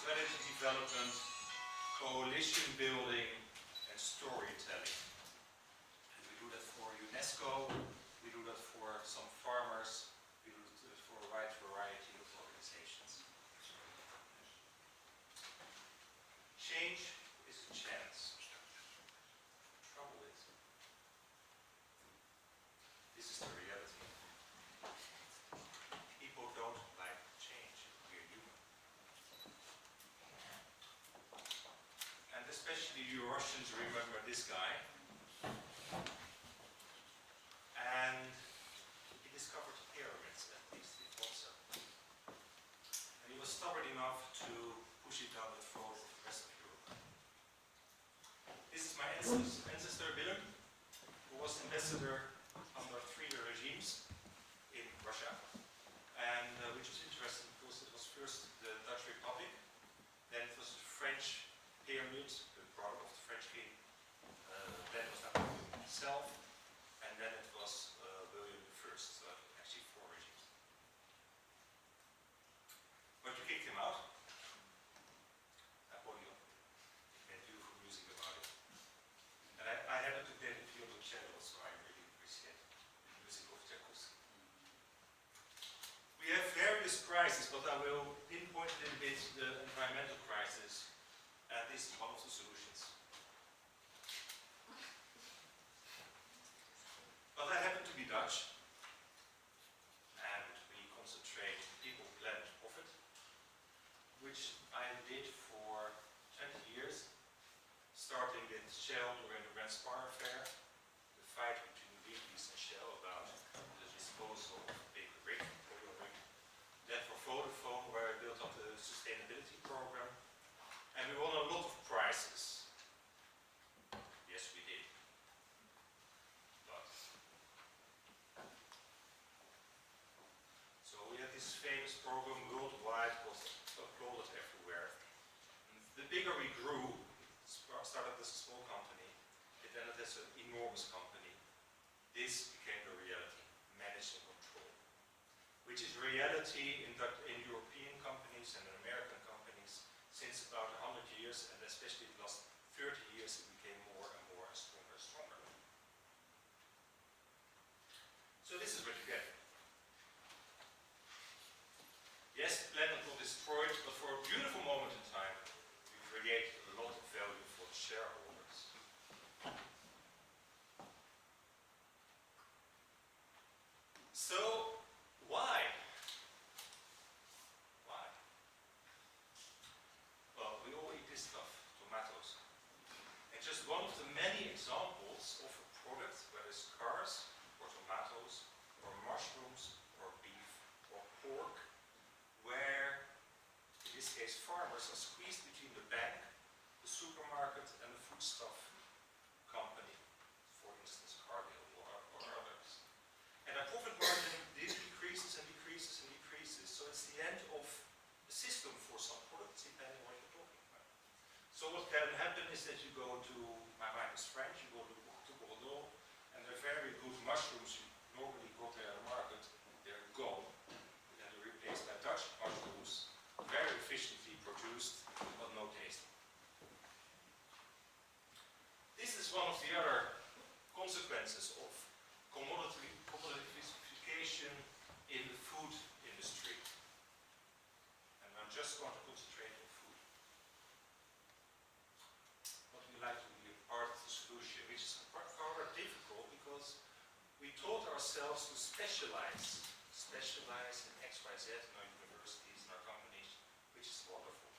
strategy development, coalition building, and storytelling. And we do that for UNESCO, we do that for some farmers, we do it for a wide variety of organizations. Change is a chance. Trouble is, this is the reality. People don't like change. We're human. And especially you Russians remember this guy. And he discovered pyramids, at least he thought so. And he was stubborn enough to push it down the throat of the rest of Europe. This is my ancestor Willem, who was ambassador under 3 regimes in Russia. And which was interesting because it was first the Dutch Republic, then it was the French pyramid, the brother of the French king, then it was Napoleon himself, and then it was William I, so actually 4 regimes. But you kicked him out. Napoleon made beautiful music about it. And I happen to play the piano cello, so I really appreciate the music of Tchaikovsky. We have various crises, but I will pinpoint a little bit the environmental crisis, and this is one of the solutions. But I happen to be Dutch, and we concentrate people, planet, profit, which I did for 20 years, starting with Shell during the Grand Spar affair, the fight between Greenpeace and Shell about the disposal of big rig, oil rig. Then for Vodafone, where I built up the sustainability program, and we won a lot of prizes. Yes, we did. But so we had this famous program worldwide, was applauded everywhere. And the bigger we grew, started as a small company, it ended as an enormous company. This became the reality, managed and controlled, which is reality in European companies and in American companies since about 100 years, and especially the last 30 years, it became more and more and stronger and stronger. So this is what you get. Yes, the planet will destroy it, but for a beautiful moment in time, we create a lot of value for the shareholders. So, why? Why? Well, we all eat this stuff, tomatoes. And just one of the many examples of a product, whether it's cars, or tomatoes, or mushrooms, or beef, or pork, where, in this case, farmers are squeezed between the bank, the supermarket, and the foodstuff company, for instance, Cargill or others. And our profit margin decreases and decreases and decreases. So it's the end of the system for some products, depending on what you're talking about. So what can happen is that you go to, my mind is French, you go to Bordeaux, and they're very good mushrooms you normally got there on the market, they're gone. And they're replaced by Dutch mushrooms, very efficiently produced, but no taste. This is one of the other consequences of commodification in the food industry. And I'm just going to concentrate on food. But we like to be a part of the solution, which is rather difficult because we taught ourselves to specialize in X, Y, Z in our universities and our companies, which is wonderful.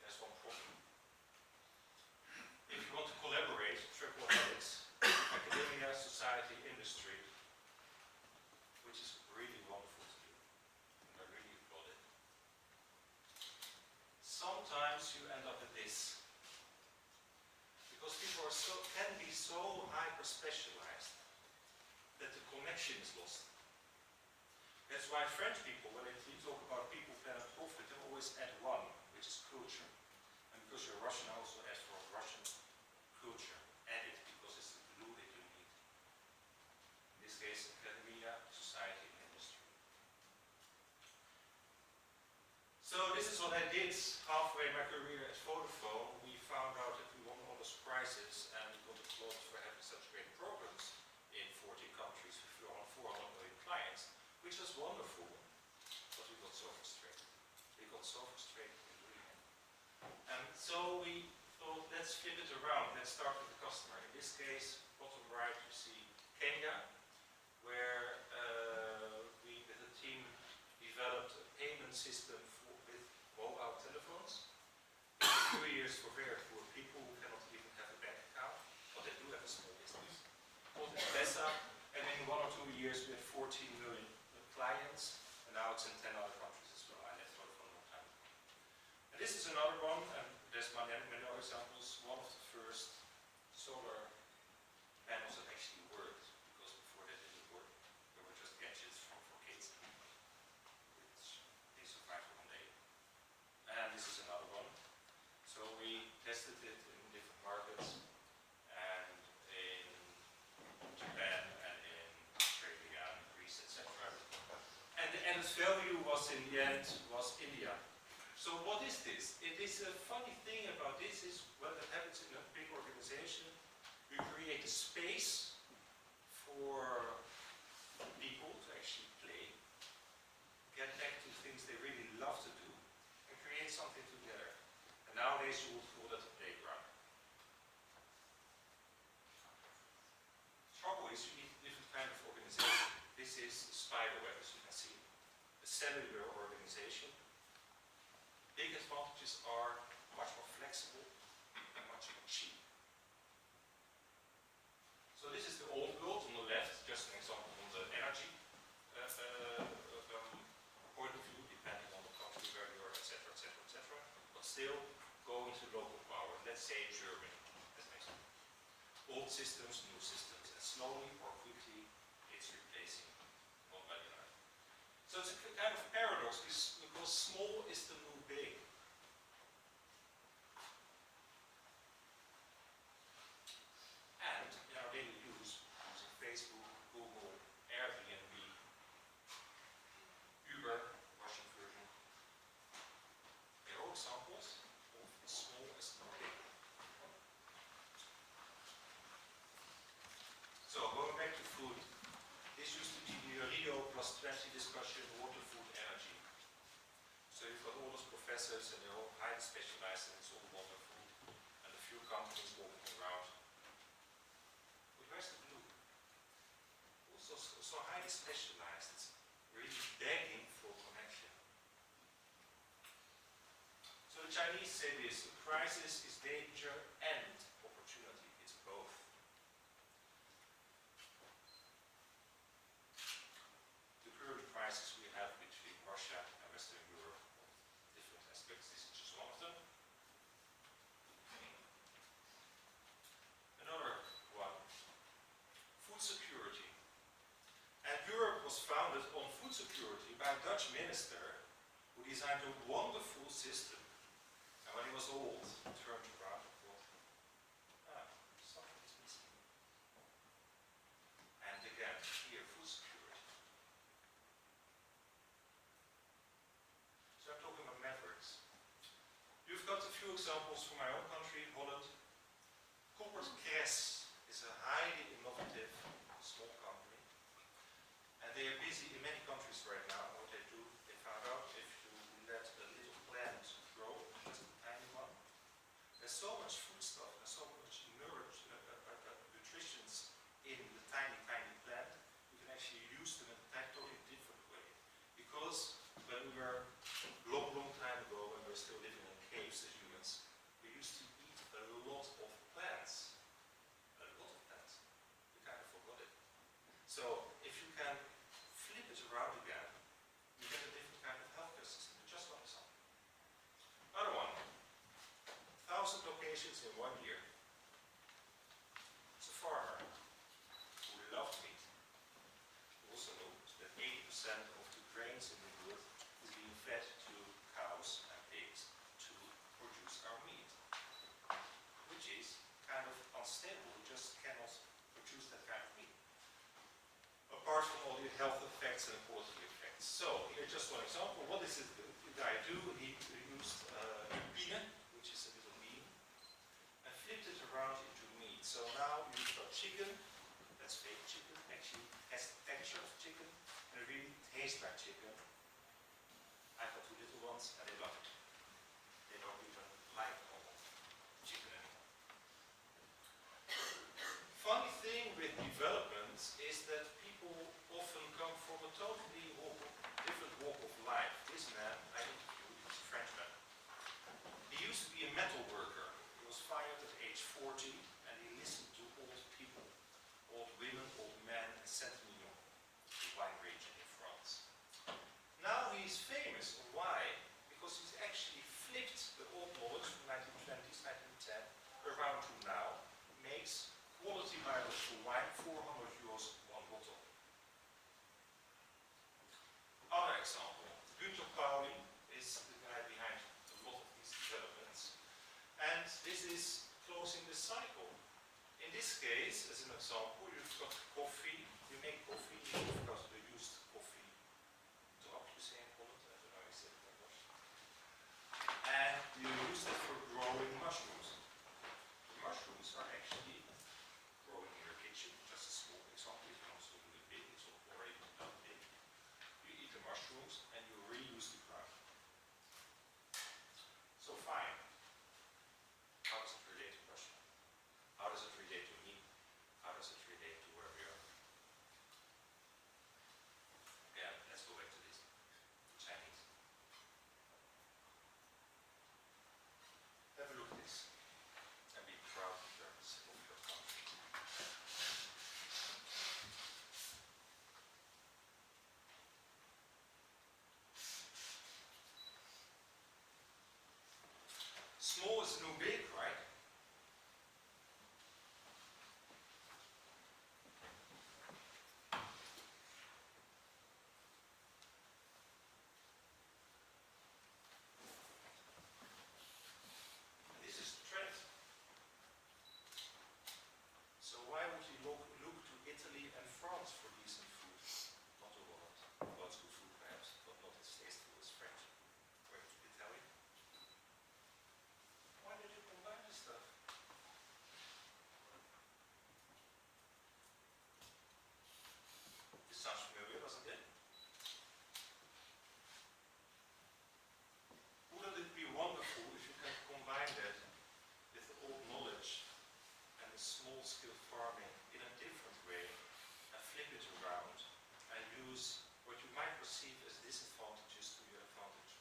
There's one problem. If you want to collaborate, triple helix, academia, society, industry, which is really wonderful to do, and I really applaud it. Sometimes you end up with this, because people can be so hyper-specialized that the connection is lost. That's why French people, when they talk about people, planet, profit, they always add one, which is culture. And because you're Russian, I also ask for Russian culture. Add it, because it's the glue that you need. In this case, academia, society, and industry. So this is what I did halfway in my career at Vodafone. We found out that we won all those prizes and we got applauded for having such great programs in 40 countries with 400 million clients, which was wonderful, but we got so frustrated. We got so frustrated in doing it. And so we thought, let's flip it around. Let's start with the customer. In this case, bottom right, you see Kenya, where we, with a team, developed a payment system with mobile telephones. In a few years for very poor people who cannot even have a bank account, but they do have a small business. Called Pesa, and in 1 or 2 years we had 14 million clients, and now it's in 10 other countries as well. I left Vodafone a long time ago. And this is another one, and there's many other examples. One of the first solar panels that actually worked, because before they didn't work, they were just gadgets for kids, which they survived one day. And this is another one. So we tested it in different markets, and in Japan and in Australia and Greece, etc. And the added value was in the end was India. So what is this? It is a funny thing about this is when that happens in a big organization, you create a space for people to actually play, get back to things they really love to do, and create something together. And nowadays you would call that a playground. Trouble is you need a different kind of organization. This is a spider web, as you can see. A cellular organization. Big advantages are much more flexible and much more cheap. So this is the old world on the left, just an example from the energy point of view, depending on the country where you are, etc., etc., etc. But still going to local power. Let's say Germany, as an example. Old systems, new systems, and slowly or quickly it's replacing one by another. So it's a kind of paradox because small is the new big. And in our daily use, using Facebook, Google, Airbnb, Uber, Russian version, they are all examples of small as the big. So going back to food, this used to be the Rio plus 20 discussion, water, food, energy. So you've got all those professors and they're all highly specialized and it's all water, food, and a few companies walking around. But where's the blue? Also so highly specialized, it's really begging for connection. So the Chinese say this, a crisis is danger and opportunity, it's both. The current crisis we have between Russia and Western Europe, different aspects, this is just one of them. Another one, food security. And Europe was founded on food security by a Dutch minister who designed a wonderful system. And when he was old, he turned around and thought, something is missing. And again, here, food security. So I'm talking about mavericks. You've got a few examples from my own country, Holland. Corporate Cress is a highly innovative small company. And they are busy in many countries right now. And what they do, they found out if you let a little plant grow, just a tiny one, there's so much food stuff and so much nutrition in the tiny, tiny plant, you can actually use them in a totally different way. Because when we were long time ago, when we were still living in caves as humans, we used to eat a lot of plants. A lot of plants. We kind of forgot it. So if you can flip it around again, you get a different kind of healthcare system. Just one example. Another one. 1,000 locations in 1 year. It's a farmer who loved meat. Who also knows that 80% of the grains in the world is being fed to cows and pigs to produce our meat. Which is kind of unstable. We just cannot produce that kind of meat. Apart from all the health effects and quality effects. So, here's just one example. What is it? guy do? He used lupine, which is a little bean, and flipped it around into meat. So now you've got chicken, that's fake chicken, actually has the texture of chicken, and it really tastes like chicken. I've got two little ones, and they love it. They don't even like normal chicken anymore. Funny thing with development is that people often come from a totally different walk of life. This man I interviewed is a Frenchman. He used to be a metal worker. He was fired at age 40 and he listened to old people, old women, old men, and Saint-Emilion, the wine region in France. Now he's famous. Why? Because he's actually flipped the old knowledge from 1920s, 1910 around to now, makes quality biological wine, 400 euros one bottle. Other example, Günter Pauli is the guy behind a lot of these developments. And this is closing the cycle. In this case, as an example, you've got coffee. You make coffee, you've got the used coffee drop, you say in Holland, I don't know how you say it in English. And you use it for growing mushrooms. The mushrooms are actually growing in your kitchen, just a small example. You can also do it big, or even not big. You eat the mushrooms and you reuse the ground. So fine. How does it relate to Russia? How does it relate to me? How does it relate to where we are? Yeah, let's go back to this. Chinese. Have a look at this. And be proud of your country. Small is the new big, right? This is the trend. So why would you look to Italy and France for decent food? Not the world. Lots good food perhaps, but not as tasteful as French. Or Italian. Why did you combine this stuff? This sounds familiar, doesn't it? Wouldn't it be wonderful if you can combine that with the old knowledge and the small-scale farming in a different way and flip it around and use what you might perceive as disadvantages to your advantage?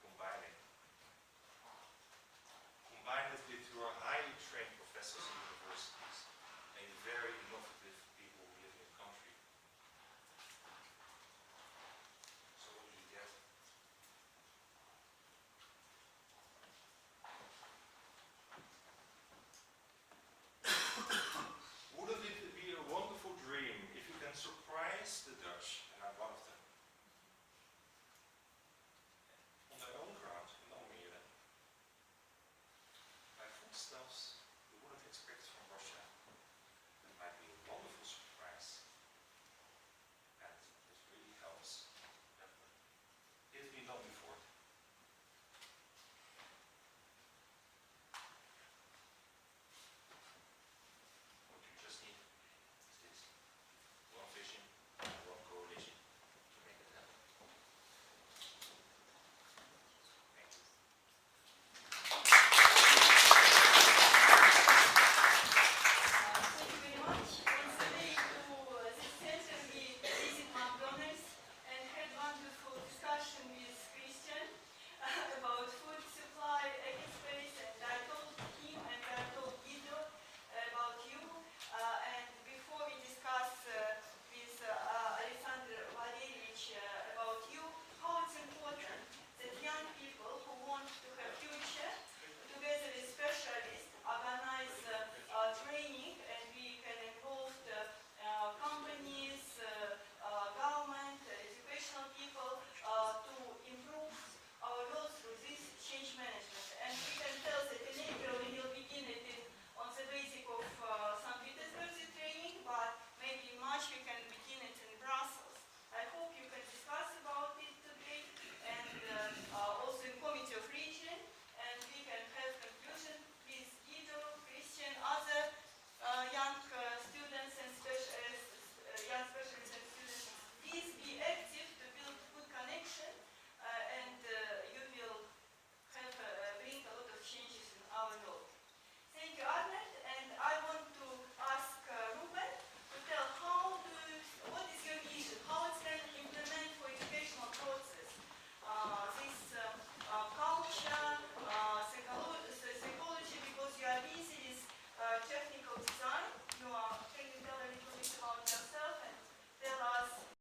Combine it. Combine it with your highly trained professors in